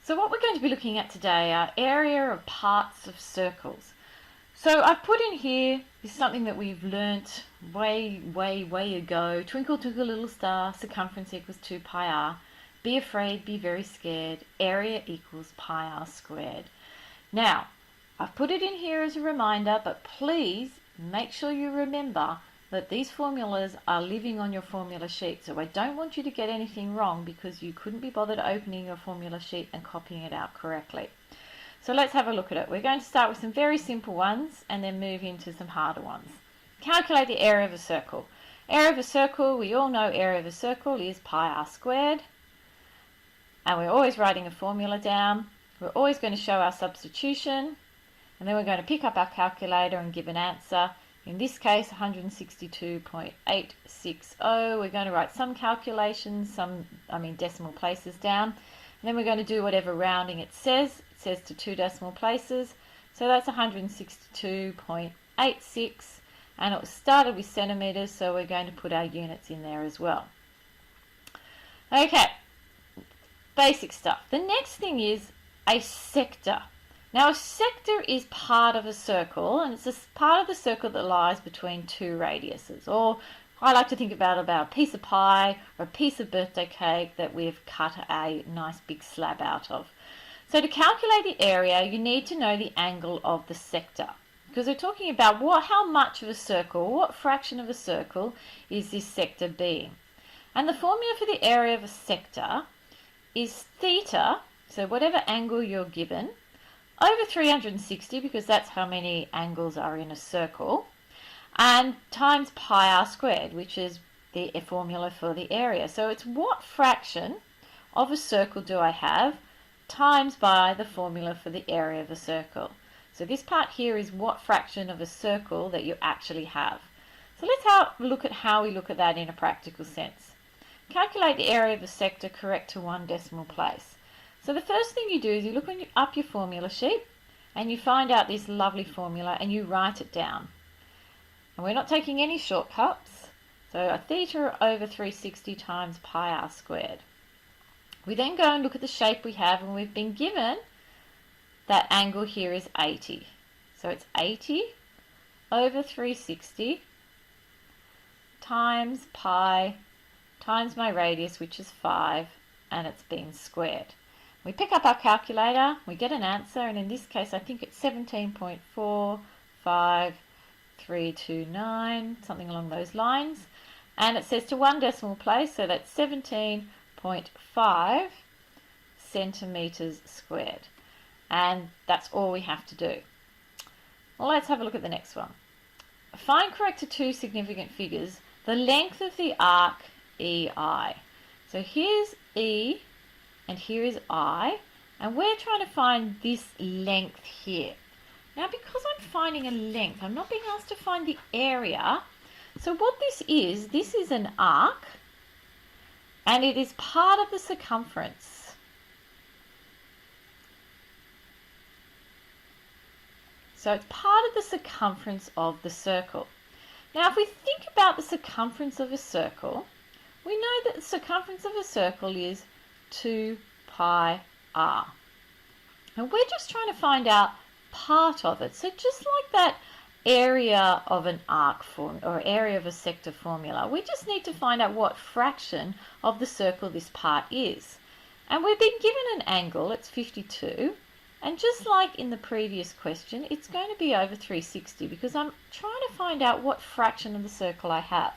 So what we're going to be looking at today are area of parts of circles. So I've put in here is something that we've learnt way ago. Twinkle, twinkle, little star, circumference equals 2 pi r. Be afraid, be very scared. Area equals pi r squared. Now, I've put it in here as a reminder, but please make sure you remember that these formulas are living on your formula sheet. So I don't want you to get anything wrong because you couldn't be bothered opening your formula sheet and copying it out correctly. So let's have a look at it. We're going to start with some very simple ones and then move into some harder ones. Calculate the area of a circle. Area of a circle, we all know area of a circle is pi r squared. And we're always writing a formula down. We're always going to show our substitution. And then we're going to pick up our calculator and give an answer. In this case, 162.860. We're going to write some calculations, decimal places down. And then we're going to do whatever rounding it says. It says to 2 decimal places. So that's 162.86. And it started with centimetres, so we're going to put our units in there as well. Okay, basic stuff. The next thing is a sector. Now a sector is part of a circle, and it's a part of the circle that lies between 2 radiuses, or I like to think about a piece of pie or a piece of birthday cake that we've cut a nice big slab out of. So to calculate the area, you need to know the angle of the sector, because we're talking about how much of a circle, what fraction of a circle is this sector being. And the formula for the area of a sector is theta, so whatever angle you're given, over 360, because that's how many angles are in a circle, and times pi r squared, which is the formula for the area. So it's what fraction of a circle do I have times by the formula for the area of a circle. So this part here is what fraction of a circle that you actually have. So let's look at how we look at that in a practical sense. Calculate the area of a sector correct to 1 decimal place. So the first thing you do is you look up your formula sheet and you find out this lovely formula and you write it down. And we're not taking any shortcuts. So a theta over 360 times pi r squared. We then go and look at the shape we have, and we've been given that angle here is 80. So it's 80 over 360 times pi times my radius, which is 5, and it's been squared. We pick up our calculator, we get an answer, and in this case I think it's 17.45329, something along those lines. And it says to 1 decimal place, so that's 17.5 centimetres squared. And that's all we have to do. Well, let's have a look at the next one. Find correct to 2 significant figures the length of the arc EI. So here's E and here is I, and we're trying to find this length here. Now because I'm finding a length, I'm not being asked to find the area. So what this is an arc, and it is part of the circumference. So it's part of the circumference of the circle. Now if we think about the circumference of a circle, we know that the circumference of a circle is 2 pi r. And we're just trying to find out part of it. So just like that area of an arc or area of a sector formula, we just need to find out what fraction of the circle this part is. And we've been given an angle, it's 52. And just like in the previous question, it's going to be over 360 because I'm trying to find out what fraction of the circle I have.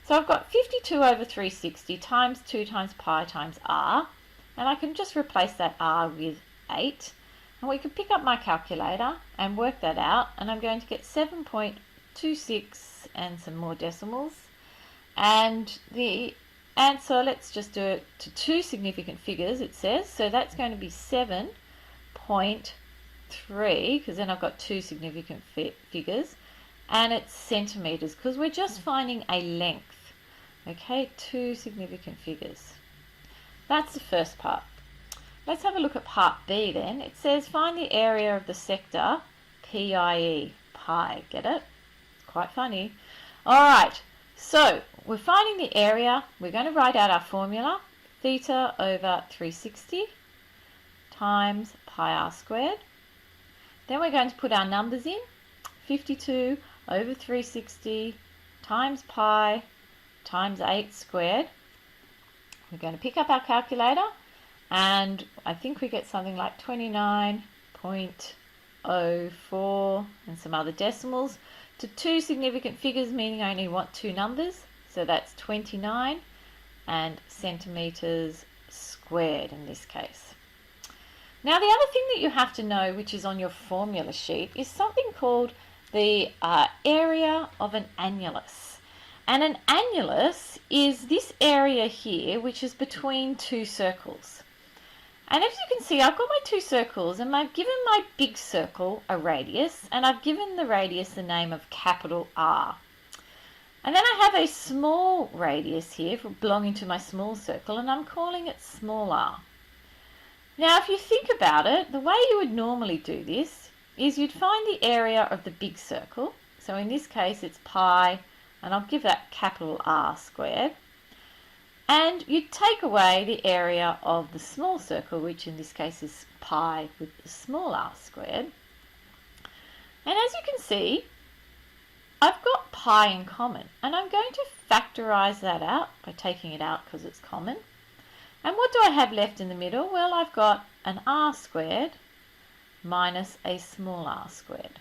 So I've got 52 over 360 times 2 times pi times r, and I can just replace that r with 8. And we can pick up my calculator and work that out, and I'm going to get 7.26 and some more decimals. And the answer, let's just do it to 2 significant figures, it says. So that's going to be 7.3, because then I've got 2 significant figures, and it's centimetres, because we're just finding a length. Okay, 2 significant figures. That's the first part. Let's have a look at part B then. It says find the area of the sector PIE. Pi, get it? It's quite funny. Alright, so we're finding the area. We're going to write out our formula. Theta over 360 times pi r squared. Then we're going to put our numbers in. 52 over 360 times pi times 8 squared. We're going to pick up our calculator, and I think we get something like 29.04 and some other decimals to two significant figures, meaning I only want two numbers. So that's 29 and centimetres squared in this case. Now the other thing that you have to know, which is on your formula sheet, is something called the area of an annulus. And an annulus is this area here, which is between two circles. And as you can see, I've got my two circles, and I've given my big circle a radius, and I've given the radius the name of capital R. And then I have a small radius here belonging to my small circle, and I'm calling it small r. Now, if you think about it, the way you would normally do this is you'd find the area of the big circle. So in this case, it's pi, and I'll give that capital R squared. And you'd take away the area of the small circle, which in this case is pi with the small r squared. And as you can see, I've got pi in common, and I'm going to factorise that out by taking it out because it's common. And what do I have left in the middle? Well, I've got an r squared minus a small r squared.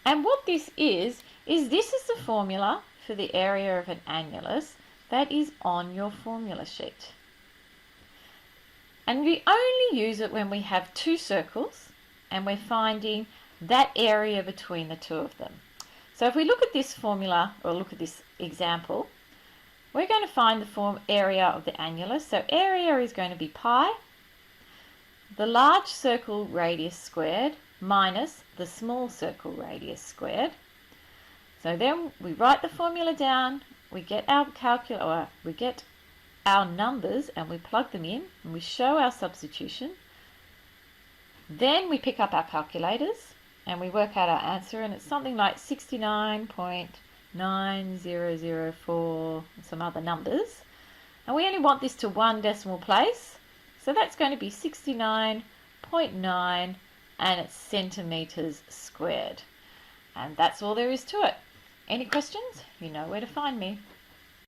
And what this is this is the formula for the area of an annulus that is on your formula sheet. And we only use it when we have two circles and we're finding that area between the two of them. So if we look at this formula, or look at this example, we're going to find the area of the annulus. So area is going to be pi, the large circle radius squared, minus the small circle radius squared. So then we write the formula down, we get our we get our numbers and we plug them in and we show our substitution. Then we pick up our calculators and we work out our answer, and it's something like 69.9004 and some other numbers. And we only want this to one decimal place, so that's going to be 69.9, and it's centimetres squared. And that's all there is to it. Any questions? You know where to find me.